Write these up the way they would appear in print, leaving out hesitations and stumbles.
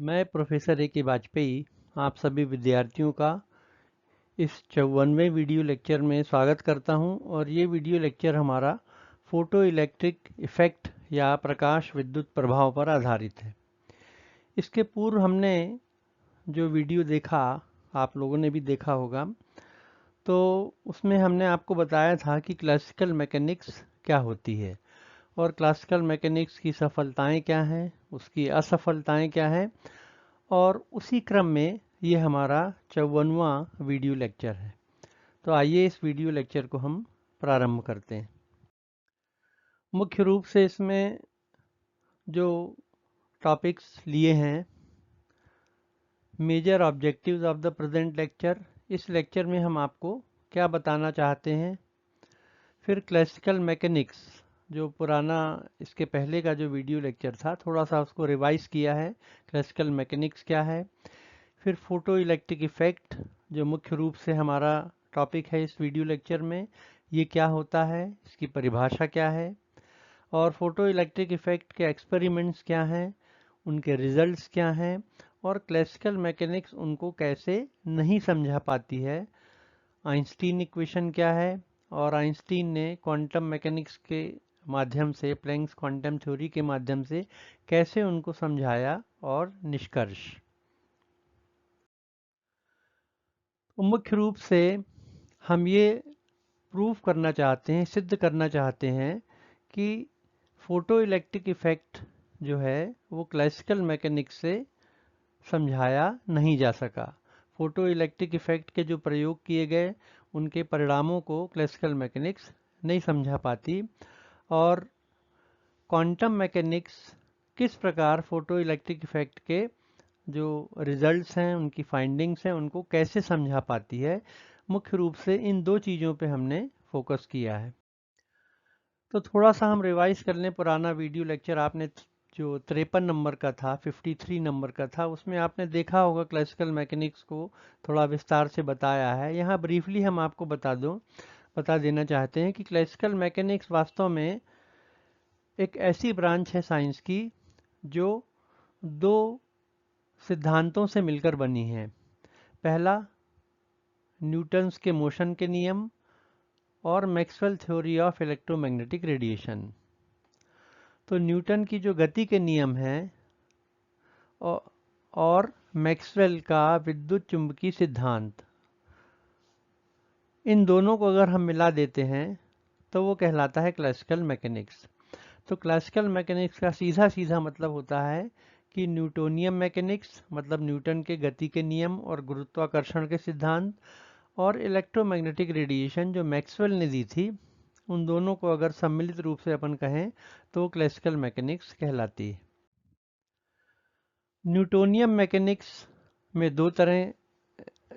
मैं professor A के वाजपेयी आप सभी विद्यार्थियों का इस 54वें वीडियो लेक्चर में स्वागत करता हूं और ये वीडियो लेक्चर हमारा फोटो इलेक्ट्रिक इफ़ेक्ट या प्रकाश विद्युत प्रभाव पर आधारित है। इसके पूर्व हमने जो वीडियो देखा, आप लोगों ने भी देखा होगा, तो उसमें हमने आपको बताया था कि क्लासिकल मैकेनिक्स क्या होती है और क्लासिकल मैकेनिक्स की सफलताएं क्या हैं, उसकी असफलताएं क्या हैं, और उसी क्रम में ये हमारा 54वां वीडियो लेक्चर है। तो आइए इस वीडियो लेक्चर को हम प्रारंभ करते हैं। मुख्य रूप से इसमें जो टॉपिक्स लिए हैं, major objectives of the present lecture, इस लेक्चर में हम आपको क्या बताना चाहते हैं। फिर क्लासिकल मैकेनिक्स, जो पुराना इसके पहले का जो वीडियो लेक्चर था, थोड़ा सा उसको रिवाइज किया है, क्लासिकल मैकेनिक्स क्या है। फिर फोटो इलेक्ट्रिक इफ़ेक्ट, जो मुख्य रूप से हमारा टॉपिक है इस वीडियो लेक्चर में, ये क्या होता है, इसकी परिभाषा क्या है, और फोटो इलेक्ट्रिक इफ़ेक्ट के एक्सपेरिमेंट्स क्या हैं, उनके रिजल्ट्स क्या हैं, और क्लासिकल मैकेनिक्स उनको कैसे नहीं समझा पाती है। आइंस्टीन इक्वेशन क्या है, और आइंस्टीन ने क्वांटम मैकेनिक्स के माध्यम से, प्लैंक्स क्वांटम थ्योरी के माध्यम से कैसे उनको समझाया, और निष्कर्ष। तो मुख्य रूप से हम ये प्रूव करना चाहते हैं, सिद्ध करना चाहते हैं कि फोटो इलेक्ट्रिक इफ़ेक्ट जो है वो क्लासिकल मैकेनिक्स से समझाया नहीं जा सका। फोटो इलेक्ट्रिक इफ़ेक्ट के जो प्रयोग किए गए, उनके परिणामों को क्लासिकल मैकेनिक्स नहीं समझा पाती, और क्वांटम मैकेनिक्स किस प्रकार फोटो इलेक्ट्रिक इफ़ेक्ट के जो रिजल्ट्स हैं, उनकी फाइंडिंग्स हैं, उनको कैसे समझा पाती है। मुख्य रूप से इन दो चीज़ों पे हमने फोकस किया है। तो थोड़ा सा हम रिवाइज कर लें पुराना वीडियो लेक्चर। आपने जो 53 नंबर का था, 53 नंबर का था, उसमें आपने देखा होगा क्लासिकल मैकेनिक्स को थोड़ा विस्तार से बताया है। यहाँ ब्रीफली हम आपको बता देना चाहते हैं कि क्लासिकल मैकेनिक्स वास्तव में एक ऐसी ब्रांच है साइंस की जो दो सिद्धांतों से मिलकर बनी है। पहला, न्यूटन्स के मोशन के नियम, और Maxwell theory of electromagnetic radiation. तो न्यूटन की जो गति के नियम हैं और मैक्सवेल का विद्युत चुंबकीय सिद्धांत, इन दोनों को अगर हम मिला देते हैं तो वो कहलाता है क्लासिकल मैकेनिक्स। तो क्लासिकल मैकेनिक्स का सीधा सीधा मतलब होता है कि न्यूटोनियम मैकेनिक्स, मतलब न्यूटन के गति के नियम और गुरुत्वाकर्षण के सिद्धांत, और इलेक्ट्रोमैग्नेटिक रेडिएशन जो मैक्सवेल ने दी थी, उन दोनों को अगर सम्मिलित रूप से अपन कहें तो क्लासिकल मैकेनिक्स कहलाती है। न्यूटोनियम मैकेनिक्स में दो तरह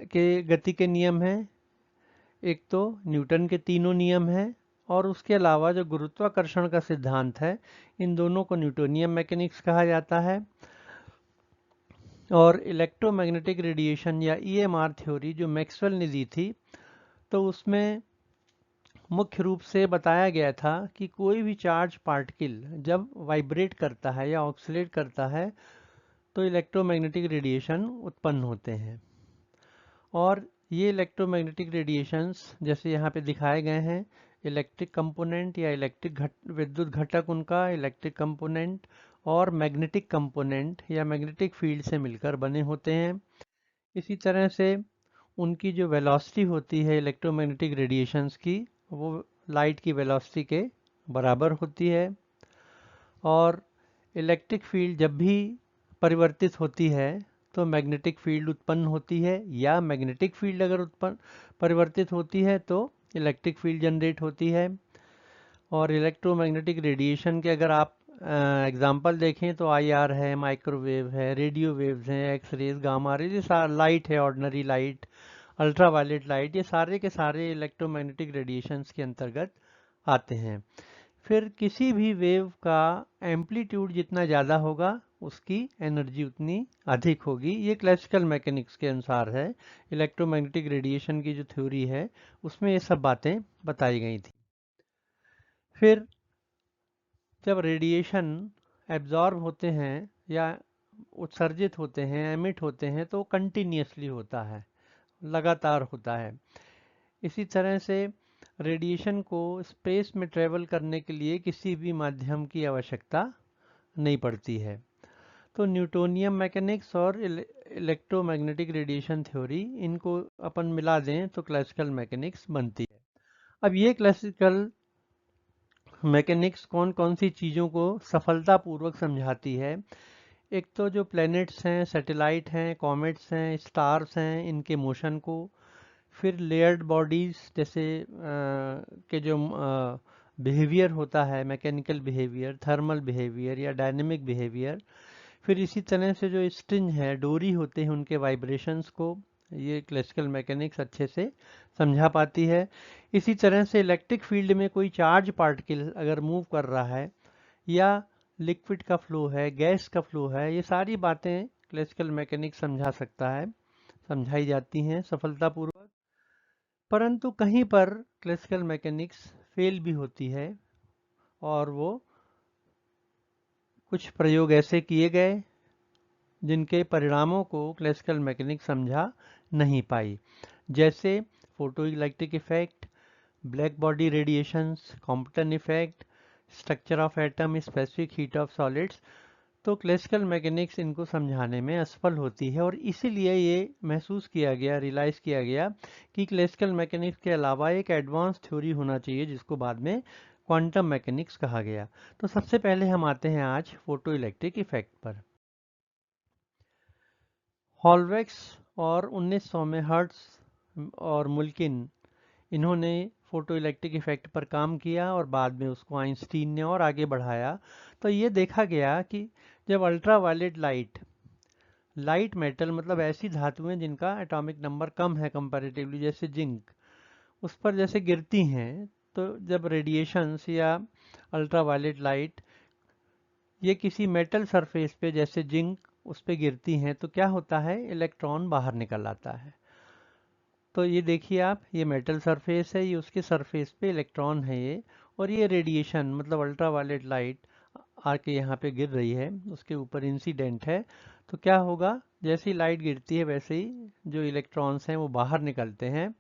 के गति के नियम हैं। एक तो न्यूटन के तीनों नियम हैं, और उसके अलावा जो गुरुत्वाकर्षण का सिद्धांत है, इन दोनों को न्यूटोनियम मैकेनिक्स कहा जाता है। और इलेक्ट्रोमैग्नेटिक रेडिएशन या ईएमआर थ्योरी जो मैक्सवेल ने दी थी, तो उसमें मुख्य रूप से बताया गया था कि कोई भी चार्ज पार्टिकल जब वाइब्रेट करता है या ऑक्सीलेट करता है तो इलेक्ट्रोमैग्नेटिक रेडिएशन उत्पन्न होते हैं। और ये इलेक्ट्रोमैग्नेटिक रेडिएशंस जैसे यहाँ पे दिखाए गए हैं, इलेक्ट्रिक कंपोनेंट या विद्युत घटक उनका, इलेक्ट्रिक कंपोनेंट और मैग्नेटिक कंपोनेंट या मैग्नेटिक फील्ड से मिलकर बने होते हैं। इसी तरह से उनकी जो वेलोसिटी होती है इलेक्ट्रोमैग्नेटिक रेडिएशंस की, वो लाइट की वेलोसिटी के बराबर होती है। और इलेक्ट्रिक फील्ड जब भी परिवर्तित होती है तो मैग्नेटिक फील्ड उत्पन्न होती है, या मैग्नेटिक फील्ड अगर उत्पन्न परिवर्तित होती है तो इलेक्ट्रिक फील्ड जनरेट होती है। और इलेक्ट्रोमैग्नेटिक रेडिएशन के अगर आप एग्जांपल देखें तो आईआर है, माइक्रोवेव है, रेडियो वेव्स हैं, एक्स रेज, गामा रेज, ये लाइट है, ऑर्डिनरी लाइट, अल्ट्रावायलेट लाइट, ये सारे के सारे इलेक्ट्रोमैग्नेटिक रेडिएशंस के अंतर्गत आते हैं। फिर किसी भी वेव का एम्पलीट्यूड जितना ज़्यादा होगा उसकी एनर्जी उतनी अधिक होगी। ये क्लासिकल मैकेनिक्स के अनुसार है। इलेक्ट्रोमैग्नेटिक रेडिएशन की जो थ्योरी है उसमें ये सब बातें बताई गई थी। फिर जब रेडिएशन एब्जॉर्ब होते हैं या उत्सर्जित होते हैं, एमिट होते हैं, तो कंटिन्यूसली होता है, लगातार होता है। इसी तरह से रेडिएशन को स्पेस में ट्रेवल करने के लिए किसी भी माध्यम की आवश्यकता नहीं पड़ती है। तो न्यूटोनियम मैकेनिक्स और इलेक्ट्रोमैग्नेटिक रेडिएशन थ्योरी, इनको अपन मिला दें तो क्लासिकल मैकेनिक्स बनती है। अब ये क्लासिकल मैकेनिक्स कौन कौन सी चीज़ों को सफलतापूर्वक समझाती है? एक तो जो प्लैनेट्स हैं, सैटेलाइट हैं, कॉमेट्स हैं, स्टार्स हैं, इनके मोशन को। फिर लेयर्ड बॉडीज़ जैसे के जो बिहेवियर होता है, मैकेनिकल बिहेवियर, थर्मल बिहेवियर या डायनेमिक बिहेवियर। फिर इसी तरह से जो स्ट्रिंग है, डोरी होते हैं, उनके वाइब्रेशंस को ये क्लासिकल मैकेनिक्स अच्छे से समझा पाती है। इसी तरह से इलेक्ट्रिक फील्ड में कोई चार्ज पार्टिकल अगर मूव कर रहा है, या लिक्विड का फ्लो है, गैस का फ्लो है, ये सारी बातें क्लासिकल मैकेनिक्स समझा सकता है, समझाई जाती हैं सफलतापूर्वक। परंतु कहीं पर क्लासिकल मैकेनिक्स फेल भी होती है, और वो कुछ प्रयोग ऐसे किए गए जिनके परिणामों को क्लासिकल मैकेनिक्स समझा नहीं पाई, जैसे photo electric effect, black body radiations, Compton effect, structure of atom, specific heat of solids. तो क्लासिकल मैकेनिक्स इनको समझाने में असफल होती है, और इसीलिए ये महसूस किया गया, रियलाइज़ किया गया कि क्लासिकल मैकेनिक्स के अलावा एक एडवांस थ्योरी होना चाहिए, जिसको बाद में क्वांटम मैकेनिक्स कहा गया। तो सबसे पहले हम आते हैं आज फोटो इलेक्ट्रिक इफेक्ट पर। हॉलवेक्स और 1900 में हर्ट्ज और मुल्किन, इन्होंने फोटो इलेक्ट्रिक इफेक्ट पर काम किया, और बाद में उसको आइंस्टीन ने और आगे बढ़ाया। तो ये देखा गया कि जब अल्ट्रावायलेट लाइट, लाइट मेटल मतलब ऐसी धातुएं जिनका एटॉमिक नंबर कम है कंपैरेटिवली, जैसे जिंक, उस पर जैसे गिरती हैं, तो जब रेडिएशंस या अल्ट्रावायलेट लाइट ये किसी मेटल सरफेस पे जैसे जिंक उस पे गिरती हैं, तो क्या होता है, इलेक्ट्रॉन बाहर निकल आता है। तो ये देखिए आप, ये मेटल सरफेस है, ये उसके सरफेस पे इलेक्ट्रॉन है ये, और ये रेडिएशन मतलब अल्ट्रावायलेट लाइट आके यहाँ पे गिर रही है, उसके ऊपर इंसिडेंट है। तो क्या होगा, जैसी लाइट गिरती है वैसे ही जो इलेक्ट्रॉन्स हैं वो बाहर निकलते हैं।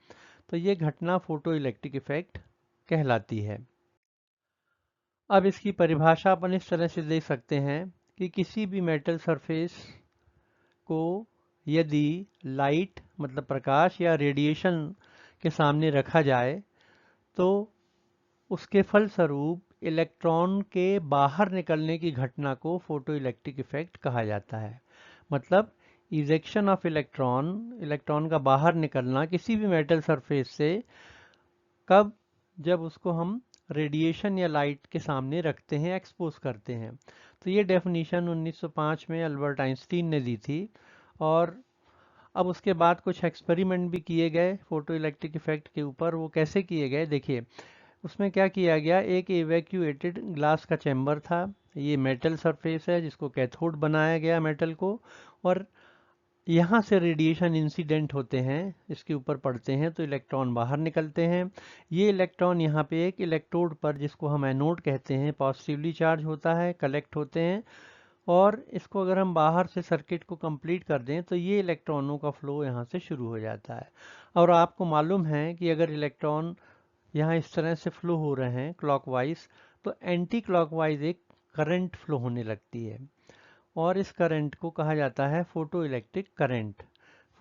तो ये घटना फोटो इलेक्ट्रिक इफेक्ट कहलाती है। अब इसकी परिभाषा अपन इस तरह से दे सकते हैं कि किसी भी मेटल सरफेस को यदि लाइट मतलब प्रकाश या रेडिएशन के सामने रखा जाए, तो उसके फलस्वरूप इलेक्ट्रॉन के बाहर निकलने की घटना को फोटो इलेक्ट्रिक इफेक्ट कहा जाता है। मतलब इजेक्शन ऑफ इलेक्ट्रॉन, इलेक्ट्रॉन का बाहर निकलना किसी भी मेटल सरफेस से, कब, जब उसको हम रेडिएशन या लाइट के सामने रखते हैं, एक्सपोज करते हैं। तो ये डेफिनेशन 1905 में अल्बर्ट आइंस्टीन ने दी थी। और अब उसके बाद कुछ एक्सपेरिमेंट भी किए गए फोटो इलेक्ट्रिक इफेक्ट के ऊपर। वो कैसे किए गए, देखिए। उसमें क्या किया गया, एक इवैक्यूएटेड ग्लास का चैम्बर था, ये मेटल सरफेस है जिसको कैथोड बनाया गया मेटल को, और यहाँ से रेडिएशन इंसिडेंट होते हैं, इसके ऊपर पड़ते हैं, तो इलेक्ट्रॉन बाहर निकलते हैं। ये इलेक्ट्रॉन यहाँ पे एक इलेक्ट्रोड पर, जिसको हम एनोड कहते हैं, पॉजिटिवली चार्ज होता है, कलेक्ट होते हैं। और इसको अगर हम बाहर से सर्किट को कंप्लीट कर दें, तो ये इलेक्ट्रॉनों का फ्लो यहाँ से शुरू हो जाता है। और आपको मालूम है कि अगर इलेक्ट्रॉन यहाँ इस तरह से फ्लो हो रहे हैं क्लॉकवाइज, तो एंटी क्लॉकवाइज एक करंट फ्लो होने लगती है, और इस करंट को कहा जाता है photo electric current.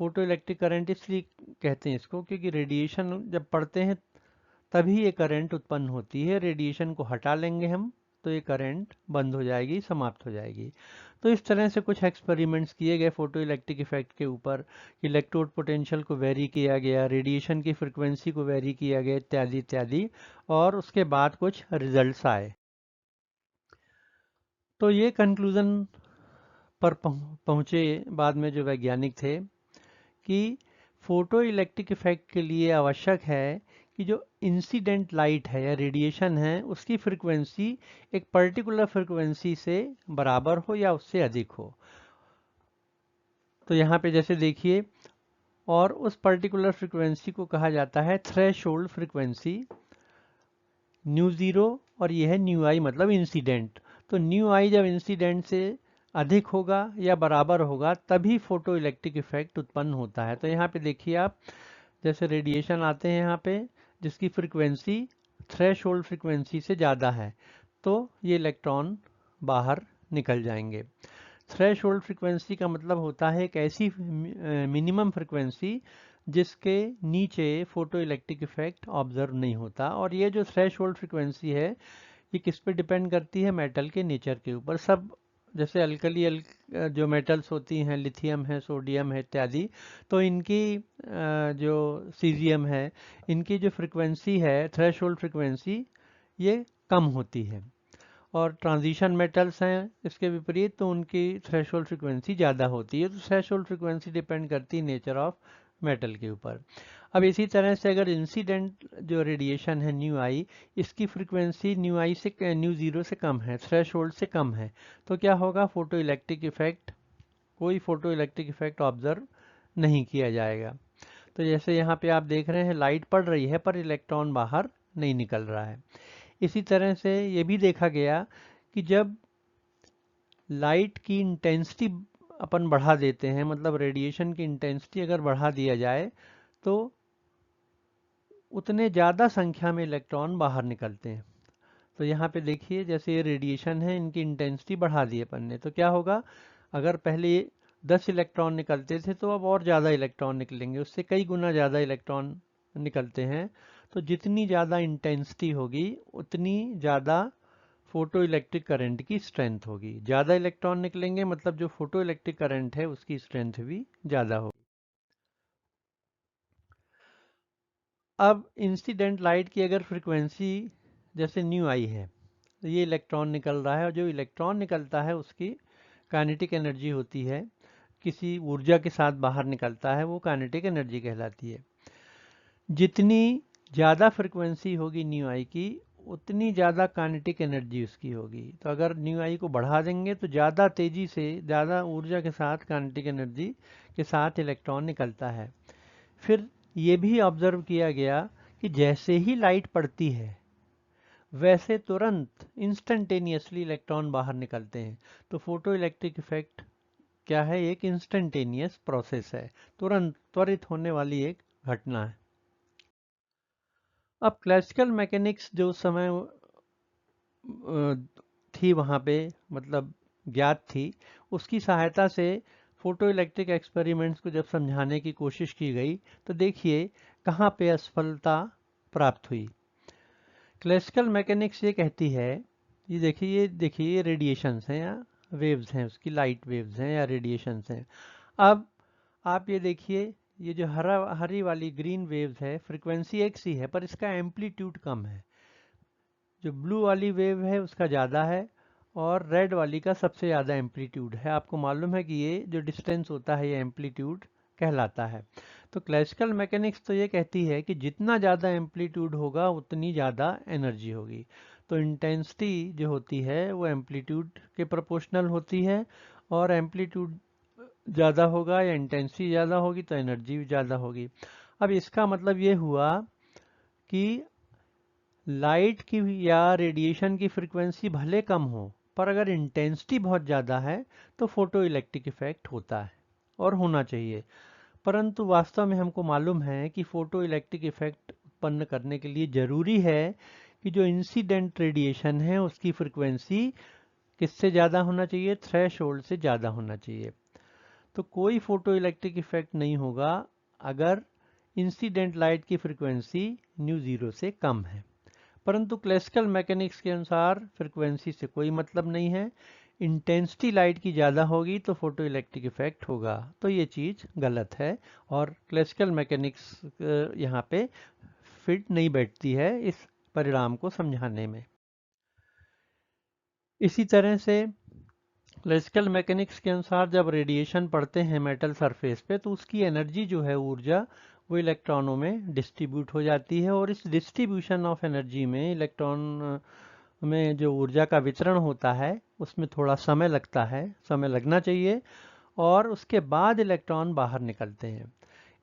Photo electric current इसलिए कहते हैं इसको क्योंकि रेडिएशन जब पड़ते हैं तभी ये करंट उत्पन्न होती है। रेडिएशन को हटा लेंगे हम, तो ये करंट बंद हो जाएगी, समाप्त हो जाएगी। तो इस तरह से कुछ एक्सपेरिमेंट्स किए गए फोटो इलेक्ट्रिक इफेक्ट के ऊपर। इलेक्ट्रोड पोटेंशियल को वेरी किया गया, रेडिएशन की फ्रिक्वेंसी को वेरी किया गया, इत्यादि इत्यादि, और उसके बाद कुछ रिजल्ट्स आए। तो ये कंक्लूजन पर पहुंचे बाद में जो वैज्ञानिक थे, कि फोटो इलेक्ट्रिक इफेक्ट के लिए आवश्यक है कि जो इंसिडेंट लाइट है या रेडिएशन है, उसकी फ्रिक्वेंसी एक पर्टिकुलर फ्रिक्वेंसी से बराबर हो या उससे अधिक हो। तो यहाँ पे जैसे देखिए, और उस पर्टिकुलर फ्रिक्वेंसी को कहा जाता है थ्रेशोल्ड फ्रिक्वेंसी, न्यू ज़ीरो, और ये है न्यू आई मतलब इंसिडेंट। तो न्यू आई जब इंसिडेंट से अधिक होगा या बराबर होगा तभी फोटो इलेक्ट्रिक इफेक्ट उत्पन्न होता है। तो यहाँ पे देखिए आप, जैसे रेडिएशन आते हैं यहाँ पे जिसकी फ्रीक्वेंसी थ्रेशोल्ड फ्रीक्वेंसी से ज़्यादा है, तो ये इलेक्ट्रॉन बाहर निकल जाएंगे। थ्रेशोल्ड फ्रीक्वेंसी का मतलब होता है एक ऐसी मिनिमम फ्रीक्वेंसी जिसके नीचे फोटो इलेक्ट्रिक इफेक्ट ऑब्जर्व नहीं होता। और ये जो थ्रेशोल्ड फ्रीक्वेंसी है ये किस पे डिपेंड करती है? मेटल के नेचर के ऊपर। सब जैसे जो मेटल्स होती हैं, लिथियम है, सोडियम है इत्यादि, तो इनकी जो सीजियम है, इनकी जो फ्रीक्वेंसी है थ्रेशोल्ड फ्रीक्वेंसी ये कम होती है। और ट्रांजिशन मेटल्स हैं इसके विपरीत, तो उनकी थ्रेशोल्ड फ्रीक्वेंसी ज़्यादा होती है। तो थ्रेशोल्ड फ्रीक्वेंसी डिपेंड करती है नेचर ऑफ मेटल के ऊपर। अब इसी तरह से अगर इंसिडेंट जो रेडिएशन है न्यू आई, इसकी फ्रीक्वेंसी न्यू ज़ीरो से कम है, थ्रेशोल्ड से कम है, तो क्या होगा? फोटो इलेक्ट्रिक इफेक्ट, कोई फोटो इलेक्ट्रिक इफेक्ट ऑब्जर्व नहीं किया जाएगा। तो जैसे यहाँ पे आप देख रहे हैं लाइट पड़ रही है पर इलेक्ट्रॉन बाहर नहीं निकल रहा है। इसी तरह से ये भी देखा गया कि जब लाइट की इंटेंसिटी अपन बढ़ा देते हैं, मतलब रेडिएशन की इंटेंसिटी अगर बढ़ा दिया जाए, तो उतने ज़्यादा संख्या में इलेक्ट्रॉन बाहर निकलते हैं। तो यहाँ पे देखिए जैसे ये रेडिएशन है, इनकी इंटेंसिटी बढ़ा दी अपन ने, तो क्या होगा? अगर पहले 10 इलेक्ट्रॉन निकलते थे तो अब और ज़्यादा इलेक्ट्रॉन निकलेंगे, उससे कई गुना ज़्यादा इलेक्ट्रॉन निकलते हैं। तो जितनी ज़्यादा इंटेंसिटी होगी उतनी ज़्यादा फोटो इलेक्ट्रिक करंट की स्ट्रेंथ होगी। ज़्यादा इलेक्ट्रॉन निकलेंगे मतलब जो फोटो इलेक्ट्रिक करंट है उसकी स्ट्रेंथ भी ज़्यादा होगी। अब इंसिडेंट लाइट की अगर फ्रीक्वेंसी जैसे न्यू आई है, तो ये इलेक्ट्रॉन निकल रहा है और जो इलेक्ट्रॉन निकलता है उसकी काइनेटिक एनर्जी होती है, किसी ऊर्जा के साथ बाहर निकलता है, वो काइनेटिक एनर्जी कहलाती है। जितनी ज़्यादा फ्रिक्वेंसी होगी न्यू आई की, उतनी ज़्यादा काइनेटिक एनर्जी उसकी होगी। तो अगर न्यू आई को बढ़ा देंगे तो ज़्यादा तेज़ी से, ज़्यादा ऊर्जा के साथ, काइनेटिक एनर्जी के साथ इलेक्ट्रॉन निकलता है। फिर ये भी ऑब्जर्व किया गया कि जैसे ही लाइट पड़ती है वैसे तुरंत इंस्टेंटेनियसली इलेक्ट्रॉन बाहर निकलते हैं। तो फोटो इलेक्ट्रिक इफेक्ट क्या है? एक इंस्टेंटेनियस प्रोसेस है, तुरंत त्वरित होने वाली एक घटना है। अब क्लासिकल मैकेनिक्स जो उस समय थी वहाँ पे, मतलब ज्ञात थी, उसकी सहायता से फोटो इलेक्ट्रिक एक्सपेरिमेंट्स को जब समझाने की कोशिश की गई तो देखिए कहाँ पे असफलता प्राप्त हुई। क्लासिकल मैकेनिक्स ये कहती है, ये देखिए ये रेडिएशंस हैं या वेव्स हैं, उसकी लाइट वेव्स हैं या रेडिएशंस हैं। अब आप ये देखिए, ये जो हरी वाली ग्रीन वेव्स है, फ्रीक्वेंसी एक सी है पर इसका एम्पलीट्यूड कम है। जो ब्लू वाली वेव है उसका ज़्यादा है और रेड वाली का सबसे ज़्यादा एम्पलीट्यूड है। आपको मालूम है कि ये जो डिस्टेंस होता है ये एम्पलीट्यूड कहलाता है। तो क्लासिकल मैकेनिक्स तो ये कहती है कि जितना ज़्यादा एम्पलीट्यूड होगा उतनी ज़्यादा एनर्जी होगी। तो इंटेंसिटी जो होती है वो एम्पलीट्यूड के प्रोपोर्शनल होती है, और एम्पलीट्यूड ज़्यादा होगा या इंटेंसिटी ज़्यादा होगी तो एनर्जी भी ज़्यादा होगी। अब इसका मतलब ये हुआ कि लाइट की या रेडिएशन की फ्रीक्वेंसी भले कम हो, पर अगर इंटेंसिटी बहुत ज़्यादा है तो फोटो इलेक्ट्रिक इफेक्ट होता है और होना चाहिए। परंतु वास्तव में हमको मालूम है कि फोटो इलेक्ट्रिक इफेक्ट उत्पन्न करने के लिए ज़रूरी है कि जो इंसिडेंट रेडिएशन है उसकी फ्रीक्वेंसी किससे ज़्यादा होना चाहिए? थ्रेशोल्ड से ज़्यादा होना चाहिए। तो कोई फोटो इलेक्ट्रिक इफेक्ट नहीं होगा अगर इंसिडेंट लाइट की फ्रीक्वेंसी न्यू ज़ीरो से कम है। परंतु क्लासिकल मैकेनिक्स के अनुसार फ्रीक्वेंसी से कोई मतलब नहीं है, इंटेंसिटी लाइट की ज़्यादा होगी तो फोटो इलेक्ट्रिक इफेक्ट होगा। तो ये चीज़ गलत है और क्लासिकल मैकेनिक्स यहाँ पे फिट नहीं बैठती है इस परिणाम को समझाने में। इसी तरह से क्लासिकल मैकेनिक्स के अनुसार जब रेडिएशन पड़ते हैं मेटल सरफेस पे तो उसकी एनर्जी जो है, ऊर्जा, वो इलेक्ट्रॉनों में डिस्ट्रीब्यूट हो जाती है। और इस डिस्ट्रीब्यूशन ऑफ एनर्जी में, इलेक्ट्रॉन में जो ऊर्जा का वितरण होता है उसमें थोड़ा समय लगता है, समय लगना चाहिए, और उसके बाद इलेक्ट्रॉन बाहर निकलते हैं।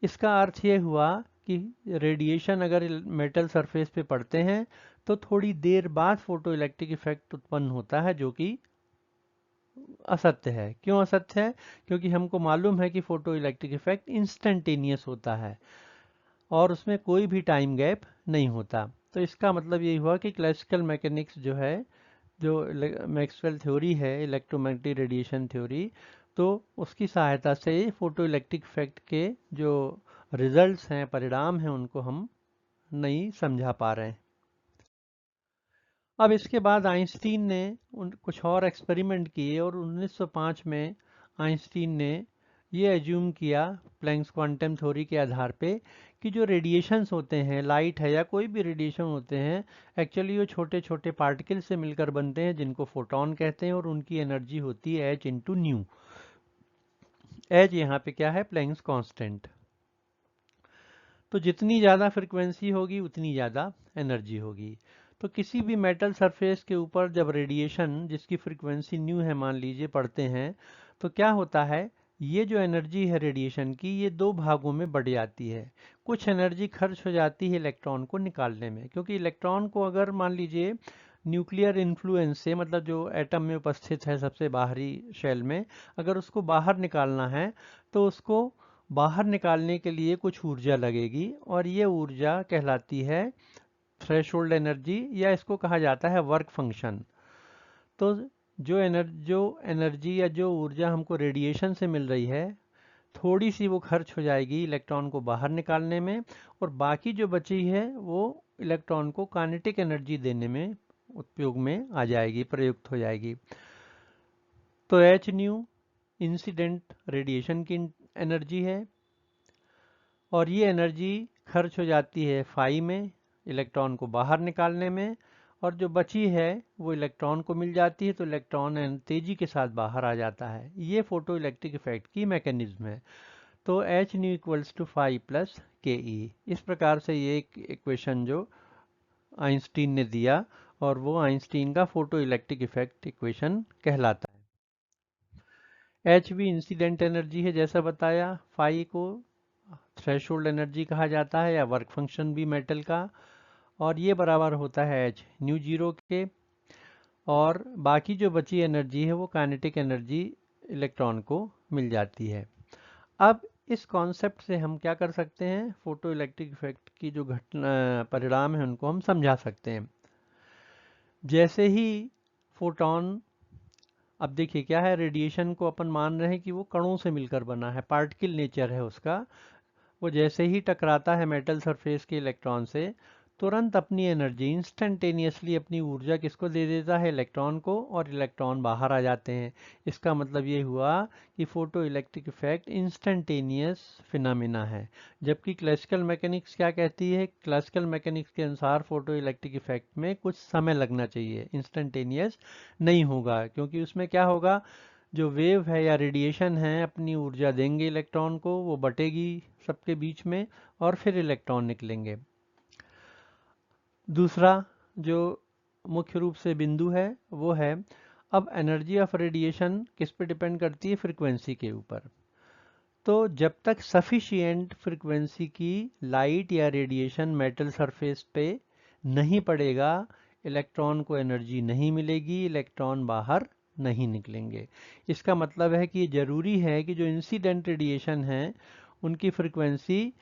इसका अर्थ ये हुआ कि रेडिएशन अगर मेटल सरफेस पे पड़ते हैं तो थोड़ी देर बाद फोटो इलेक्ट्रिक इफेक्ट उत्पन्न होता है, जो कि असत्य है। क्यों असत्य है? क्योंकि हमको मालूम है कि फोटो इलेक्ट्रिक इफेक्ट इंस्टेंटेनियस होता है और उसमें कोई भी टाइम गैप नहीं होता। तो इसका मतलब यही हुआ कि क्लासिकल मैकेनिक्स जो है, जो मैक्सवेल थ्योरी है, इलेक्ट्रोमैग्नेटिक रेडिएशन थ्योरी, तो उसकी सहायता से फोटो इलेक्ट्रिक इफेक्ट के जो रिजल्ट्स हैं, परिणाम हैं, उनको हम नहीं समझा पा रहे हैं। अब इसके बाद आइंस्टीन ने कुछ और एक्सपेरिमेंट किए और 1905 में आइंस्टीन ने ये एज्यूम किया प्लैंक्स क्वांटम थ्योरी के आधार पे कि जो रेडिएशंस होते हैं, लाइट है या कोई भी रेडिएशन होते हैं, एक्चुअली वो छोटे छोटे पार्टिकल से मिलकर बनते हैं जिनको फोटोन कहते हैं और उनकी एनर्जी होती है h इंटू न्यू। एच यहाँ पे क्या है? Planck's constant. तो जितनी ज़्यादा फ्रिक्वेंसी होगी उतनी ज़्यादा एनर्जी होगी। तो किसी भी मेटल सरफेस के ऊपर जब रेडिएशन जिसकी फ्रिक्वेंसी न्यू है मान लीजिए पड़ते हैं, तो क्या होता है, ये जो एनर्जी है रेडिएशन की, ये दो भागों में बढ़ जाती है। कुछ एनर्जी खर्च हो जाती है इलेक्ट्रॉन को निकालने में, क्योंकि इलेक्ट्रॉन को अगर मान लीजिए न्यूक्लियर इन्फ्लुएंस से, मतलब जो एटम में उपस्थित है सबसे बाहरी शेल में, अगर उसको बाहर निकालना है तो उसको बाहर निकालने के लिए कुछ ऊर्जा लगेगी और ये ऊर्जा कहलाती है थ्रेशोल्ड एनर्जी, या इसको कहा जाता है वर्क फंक्शन। तो जो एनर्जी या जो ऊर्जा हमको रेडिएशन से मिल रही है, थोड़ी सी वो खर्च हो जाएगी इलेक्ट्रॉन को बाहर निकालने में, और बाकी जो बची है वो इलेक्ट्रॉन को काइनेटिक एनर्जी देने में उपयोग में आ जाएगी, प्रयुक्त हो जाएगी। तो एच न्यू इंसिडेंट रेडिएशन की एनर्जी है और ये एनर्जी खर्च हो जाती है फाई में इलेक्ट्रॉन को बाहर निकालने में, और जो बची है वो इलेक्ट्रॉन को मिल जाती है, तो इलेक्ट्रॉन तेजी के साथ बाहर आ जाता है। ये फोटो इलेक्ट्रिक इफेक्ट की मैकेनिज्म है। तो H nu equals to phi plus K E, इस प्रकार से ये एक इक्वेशन जो आइंस्टीन ने दिया, और वो आइंस्टीन का फोटो इलेक्ट्रिक इफेक्ट इक्वेशन कहलाता है। एच भी इंसिडेंट एनर्जी है जैसा बताया, फाई को थ्रेशोल्ड एनर्जी कहा जाता है या वर्क फंक्शन भी मेटल का, और ये बराबर होता है एच न्यू जीरो के, और बाकी जो बची एनर्जी है वो काइनेटिक एनर्जी इलेक्ट्रॉन को मिल जाती है। अब इस कॉन्सेप्ट से हम क्या कर सकते हैं, फोटो इलेक्ट्रिक इफेक्ट की जो घटना परिणाम है उनको हम समझा सकते हैं। जैसे ही फोटोन, अब देखिए क्या है, रेडिएशन को अपन मान रहे हैं कि वो कणों से मिलकर बना है, पार्टिकल नेचर है उसका। वो जैसे ही टकराता है मेटल सरफेस के इलेक्ट्रॉन से, तुरंत अपनी एनर्जी इंस्टेंटेनियसली अपनी ऊर्जा किसको दे देता है? इलेक्ट्रॉन को, और इलेक्ट्रॉन बाहर आ जाते हैं। इसका मतलब ये हुआ कि photo electric effect instantaneous phenomena है। जबकि क्लासिकल मैकेनिक्स क्या कहती है? क्लासिकल मैकेनिक्स के अनुसार फोटो इलेक्ट्रिक इफेक्ट में कुछ समय लगना चाहिए, इंस्टेंटेनियस नहीं होगा, क्योंकि उसमें क्या होगा, जो वेव है या रेडिएशन है अपनी ऊर्जा देंगे इलेक्ट्रॉन को, वो बटेगी सबके बीच में और फिर इलेक्ट्रॉन निकलेंगे। दूसरा जो मुख्य रूप से बिंदु है वो है, अब एनर्जी ऑफ रेडिएशन किस पे डिपेंड करती है? फ्रीक्वेंसी के ऊपर। तो जब तक सफिशिएंट फ्रीक्वेंसी की लाइट या रेडिएशन मेटल सरफेस पे नहीं पड़ेगा, इलेक्ट्रॉन को एनर्जी नहीं मिलेगी, इलेक्ट्रॉन बाहर नहीं निकलेंगे। इसका मतलब है कि जरूरी है कि जो इंसिडेंट रेडिएशन है उनकी फ्रीक्वेंसी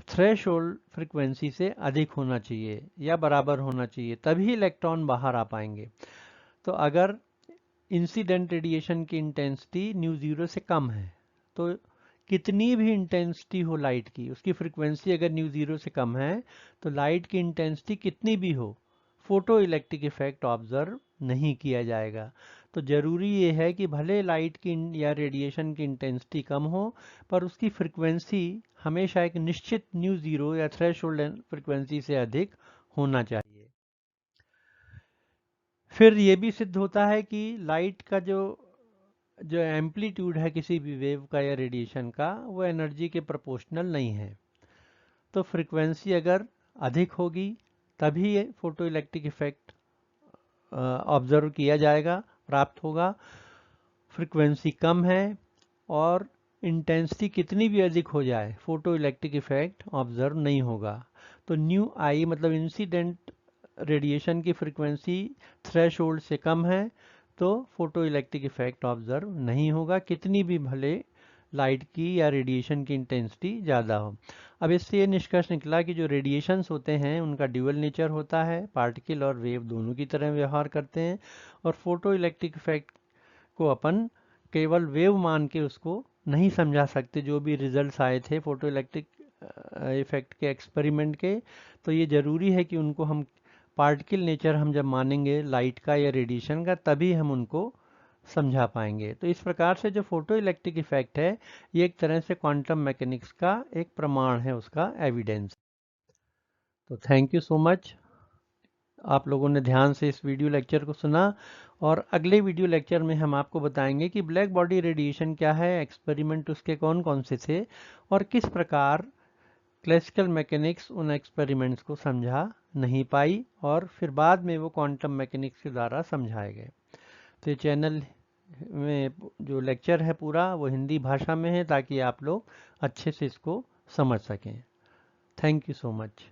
थ्रेशोल्ड फ्रीक्वेंसी से अधिक होना चाहिए या बराबर होना चाहिए, तभी इलेक्ट्रॉन बाहर आ पाएंगे। तो अगर इंसिडेंट रेडिएशन की इंटेंसिटी न्यू जीरो से कम है, तो कितनी भी इंटेंसिटी हो लाइट की, उसकी फ्रीक्वेंसी अगर न्यू जीरो से कम है, तो लाइट की इंटेंसिटी कितनी भी हो, फोटो इलेक्ट्रिक इफेक्ट ऑब्जर्व नहीं किया जाएगा। तो जरूरी ये है कि भले लाइट की या रेडिएशन की इंटेंसिटी कम हो, पर उसकी फ्रीक्वेंसी हमेशा एक निश्चित न्यू जीरो या थ्रेशोल्ड फ्रीक्वेंसी से अधिक होना चाहिए। फिर ये भी सिद्ध होता है कि लाइट का जो एम्पलीट्यूड है किसी भी वेव का या रेडिएशन का, वो एनर्जी के प्रोपोर्शनल नहीं है। तो फ्रीक्वेंसी अगर अधिक होगी तभी ये फोटो इलेक्ट्रिक इफेक्ट ऑब्जर्व किया जाएगा, प्राप्त होगा। फ्रीक्वेंसी कम है और इंटेंसिटी कितनी भी अधिक हो जाए, फोटो इलेक्ट्रिक इफेक्ट ऑब्जर्व नहीं होगा। तो न्यू आई मतलब इंसिडेंट रेडिएशन की फ्रीक्वेंसी थ्रेशोल्ड से कम है, तो फोटो इलेक्ट्रिक इफेक्ट ऑब्जर्व नहीं होगा, कितनी भी भले लाइट की या रेडिएशन की इंटेंसिटी ज़्यादा हो। अब इससे ये निष्कर्ष निकला कि जो रेडिएशंस होते हैं उनका ड्यूअल नेचर होता है, पार्टिकल और वेव दोनों की तरह व्यवहार करते हैं, और फोटो इलेक्ट्रिक इफेक्ट को अपन केवल वेव मान के उसको नहीं समझा सकते। जो भी रिजल्ट्स आए थे फोटो इलेक्ट्रिक इफेक्ट के एक्सपेरिमेंट के, तो ये ज़रूरी है कि उनको हम पार्टिकल नेचर हम जब मानेंगे लाइट का या रेडिएशन का, तभी हम उनको समझा पाएंगे। तो इस प्रकार से जो फोटो इलेक्ट्रिक इफेक्ट है ये एक तरह से क्वांटम मैकेनिक्स का एक प्रमाण है, उसका एविडेंस। तो थैंक यू सो मच, आप लोगों ने ध्यान से इस वीडियो लेक्चर को सुना, और अगले वीडियो लेक्चर में हम आपको बताएंगे कि ब्लैक बॉडी रेडिएशन क्या है, एक्सपेरिमेंट उसके कौन कौन से थे, और किस प्रकार क्लासिकल मैकेनिक्स उन एक्सपेरिमेंट्स को समझा नहीं पाई, और फिर बाद में वो क्वांटम मैकेनिक्स के द्वारा समझाए गए। तो ये चैनल में जो लेक्चर है पूरा वो हिंदी भाषा में है, ताकि आप लोग अच्छे से इसको समझ सकें। Thank you so much.